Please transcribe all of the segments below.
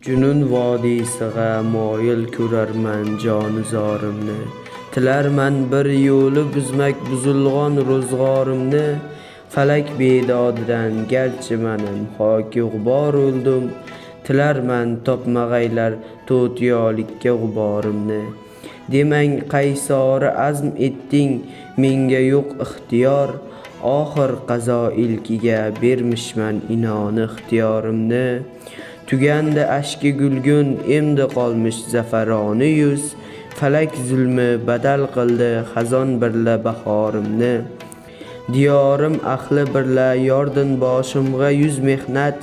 Junun vodiysiga moyil ko'rarman jonizorimni. Tilarman bir yo'li buzmak buzilg'on ro'zg'orimni. Falak bedodidan garchi manim hoki g'ubor o'ldim. Tilarman topmag'aylar to'tiyolikka g'uborimni. Demang qaysori azm etding menga yo'q ixtiyor. Oxir qazo ilkiga bermishman inoni ixtiyorimni. Tugandi ashki gulgun endi qolmish zafaroni yuz. Falak zulmi badal qildi xazon birla bahorimni. Diyorim ahli birla yordin boshimga yuz mehnat.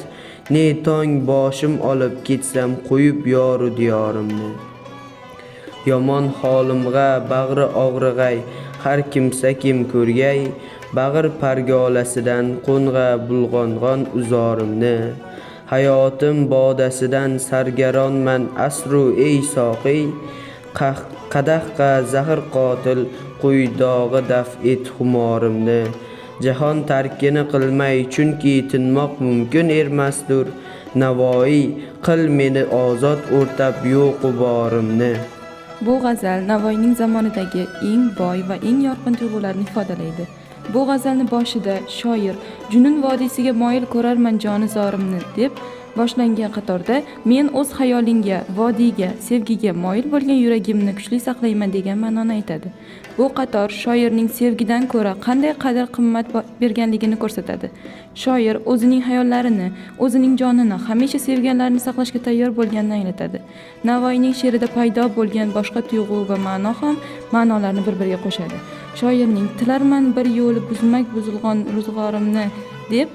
Ne tong boshim olib ketsam qo'yib yoru diyorimni. Yomon holimga bag'ri og'rig'ay har kimsa kim ko'rgay. Bag'ir pargolasidan qo'ng'a bulg'ong'on uzorimni. Hayotim bodasidan sargaronman asru ey soqiy. Qadahqa zahir qotil qo'y dog'i daf et xumorimni. Jahon tarkini qilmay chunki tinmoq mumkin ermasdur. Navoiy qil meni ozod o'rtab yo'q borimni. Bu g'azal Navoiyning zamonidagi eng boy va eng yorqin tuyg'ularni ifodalaydi. Bu g'azalni boshida shoir Junun vodiysiga moyil ko'rarman jonizorimni deb boshlangan qatorda men o'z xayolingga, vodiyga, sevgiga moyil bo'lgan yuragimni kuchli saqlayman degan ma'noni aytadi. Bu qator shoirning sevgidan ko'ra qanday qadr-qimmat berganligini ko'rsatadi. Shoir o'zining hayollarini, o'zining jonini hamisha sevganlarini saqlashga tayyor bo'lganini anglatadi. Navoiyning she'rida paydo bo'lgan boshqa tuyg'u va ma'no ham ma'nolarni bir-biriga qo'shadi. Shoirning tilarman bir yo'li buzmak buzilg'on ro'zg'orimni deb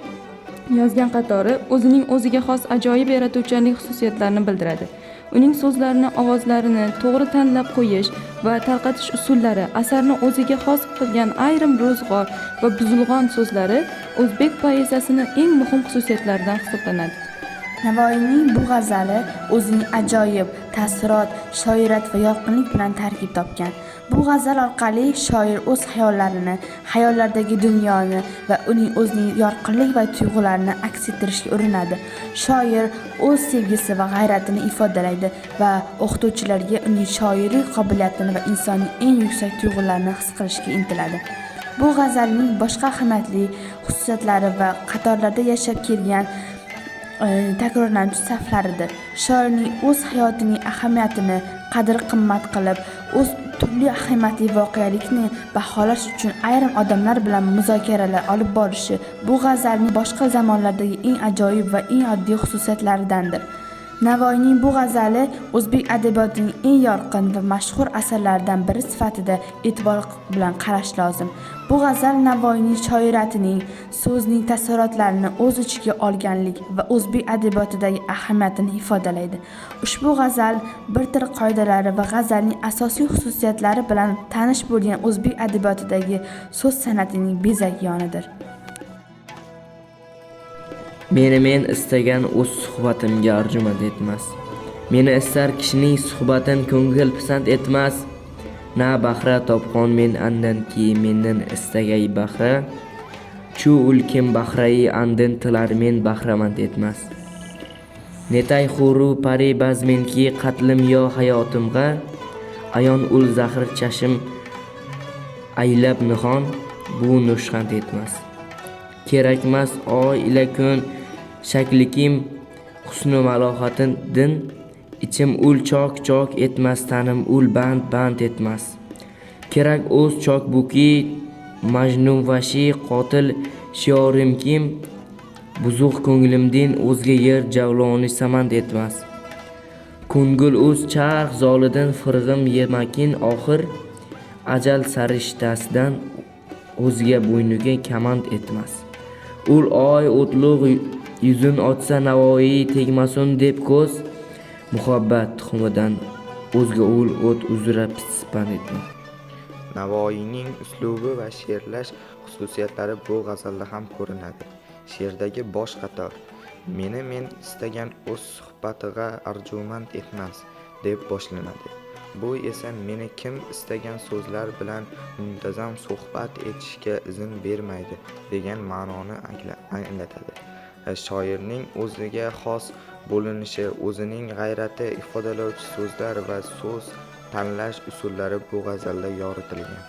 yozgan qatori o'zining o'ziga xos ajoyib yaratuvchanlik xususiyatlarini bildiradi. Uning so'zlarini, ovozlarini to'g'ri tanlab qo'yish va tarqatish usullari, asarni o'ziga xos qilgan ayrim ro'zg'or va buzilg'on so'zlari o'zbek poeziyasining eng muhim xususiyatlaridan hisoblanadi. Navoiyning bu g'azali o'zining ajoyib ta'sirot, shoirat va yorqinlik bilan tarkib topgan. Bu g'azal orqali shoir o'z xayollarini, xayollardagi dunyoni va uning o'zining yorqinlik va tuyg'ularini aks ettirishga urinadi. Shoir o'z sevgisi va g'ayratini ifodalaydi va o'qituvchilarga uning shoirlik qobiliyatini va insonning eng yuksak tuyg'ularini his qilishga intiladi. Bu g'azalning boshqa ahamiyatli xususiyatlari va qatorlarda yashab kelgan takrorlanuvchi saflaridir. Shoirning o'z hayotining ahamiyatini qadr-qimmat qilib, o'z turli ahamiyatli voqealikni baholash uchun ayrim odamlar bilan muzokaralar olib borishi bu g'azalning boshqa zamonlardagi eng ajoyib va eng oddiy xususiyatlaridandir. Navoiyning bu g'azali o'zbek adabiyotining eng yorqin va mashhur asarlaridan biri sifatida e'tibor bilan qarash lozim. Bu g'azal Navoiyning shoiratining, so'zning taassurotlarini o'z ichiga olganlik va o'zbek adabiyotidagi ahamiyatini ifodalaydi. Ushbu g'azal bir til qoidalari va g'azalning asosiy xususiyatlari bilan tanish bo'lgan o'zbek adabiyotidagi so'z san'atining bezak yonidir. Meni men istagan o'z suhbatimga arjumat etmas. Meni istar kishining suhbatin ko'ngil pisand etmas. Na bahra topqon men andan ki mendan istagay bahra. Chu ulkim bahrai andin tilar men bahramand etmas. Netay xuru pari bazmen ki qatlim yo hayotimga. Ayon ul zahr chashim aylab nihon bu nushxand etmas. Kerakmas oy ila kun shaklikim husnu malohatin din. Ichim ul chok etmas, tanim ul band etmas. Kerak o'z chok buki majnun vashi qotil shiorim kim. Buzuq ko'nglimdin o'zga yer javloni samand etmas. Ko'ngil o'z charx zolidan firg'im yemakin oxir. Ajal sarishtasidan o'zga bo'yniga kamand etmas. Ul oy o'tluq yuzun otsa Navoiy tegmasun deb ko'z. Muhabbat tuxumidan o'zga ul o't uzra pispan etmas. Navoiyning uslubi va she'rlash xususiyatlari bu g'azalda ham ko'rinadi. She'rdagi bosh qator meni men istagan o'z suhbatiga arjumand etmas deb boshlanadi. Bu esa meni kim istagan so'zlar bilan muntazam suhbat etishga izn bermaydi degan ma'noni anglatadi. Shoirning o'ziga xos bo'linishi, o'zining g'ayrati ifodalovchi so'zlar va so'z tanlash usullari bu g'azalda yoritilgan.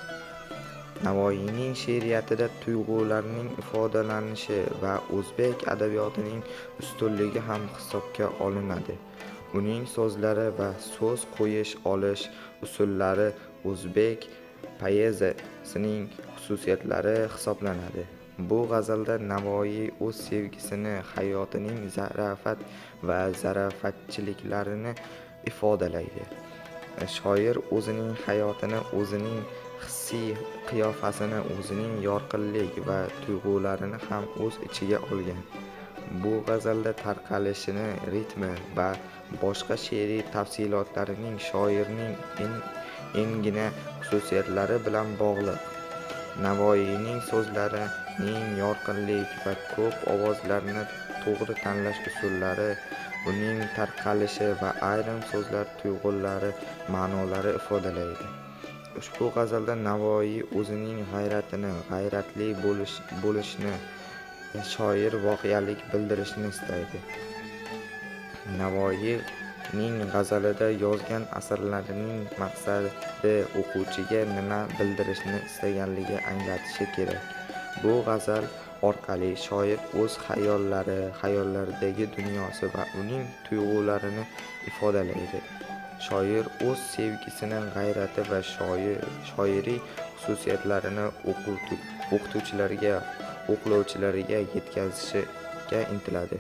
Navoiyning she'riyatida tuyg'ularning ifodalanishi va o'zbek adabiyotining ustunligi ham hisobga olinadi. Uning so'zlari va so'z qo'yish olish usullari o'zbek poeziyasining xususiyatlari hisoblanadi. Bu g'azalda Navoiy o'z sevgisini, hayotining zarafat va zarafatchiliklarini ifodalaydi. Shoir o'zining hayotini, o'zining hissiy qiyofasini, o'zining yorqinlik va tuyg'ularini ham o'z ichiga olgan. Bu g'azalda tarqalishini, ritmi va boshqa she'riy tafsilotlarining shoirning engina xususiyatlari bilan bog'liq. Navoiyning so'zlarining yorqinlik va ko'p ovozlarni to'g'ri tanlash usullari, uning tarqalishi va ayrim so'zlar tuyg'ulari, ma'nolari ifodalaydi. Ushbu g'azalda Navoiy o'zining g'ayratini, g'ayratli bo'lishni, shoir voqelik bildirishni istaydi. Navoiyning g'azalida yozgan asarlarining maqsadi o'quvchiga nima bildirishni istaganligi anglatishi kerak. Bu g'azal orqali shoir o'z xayollaridagi dunyosi va uning tuyg'ularini ifodalaydi. Shoir o'z sevgisini, g'ayrati va shoiriy xususiyatlarini o'quvchilarga yetkazishga intiladi.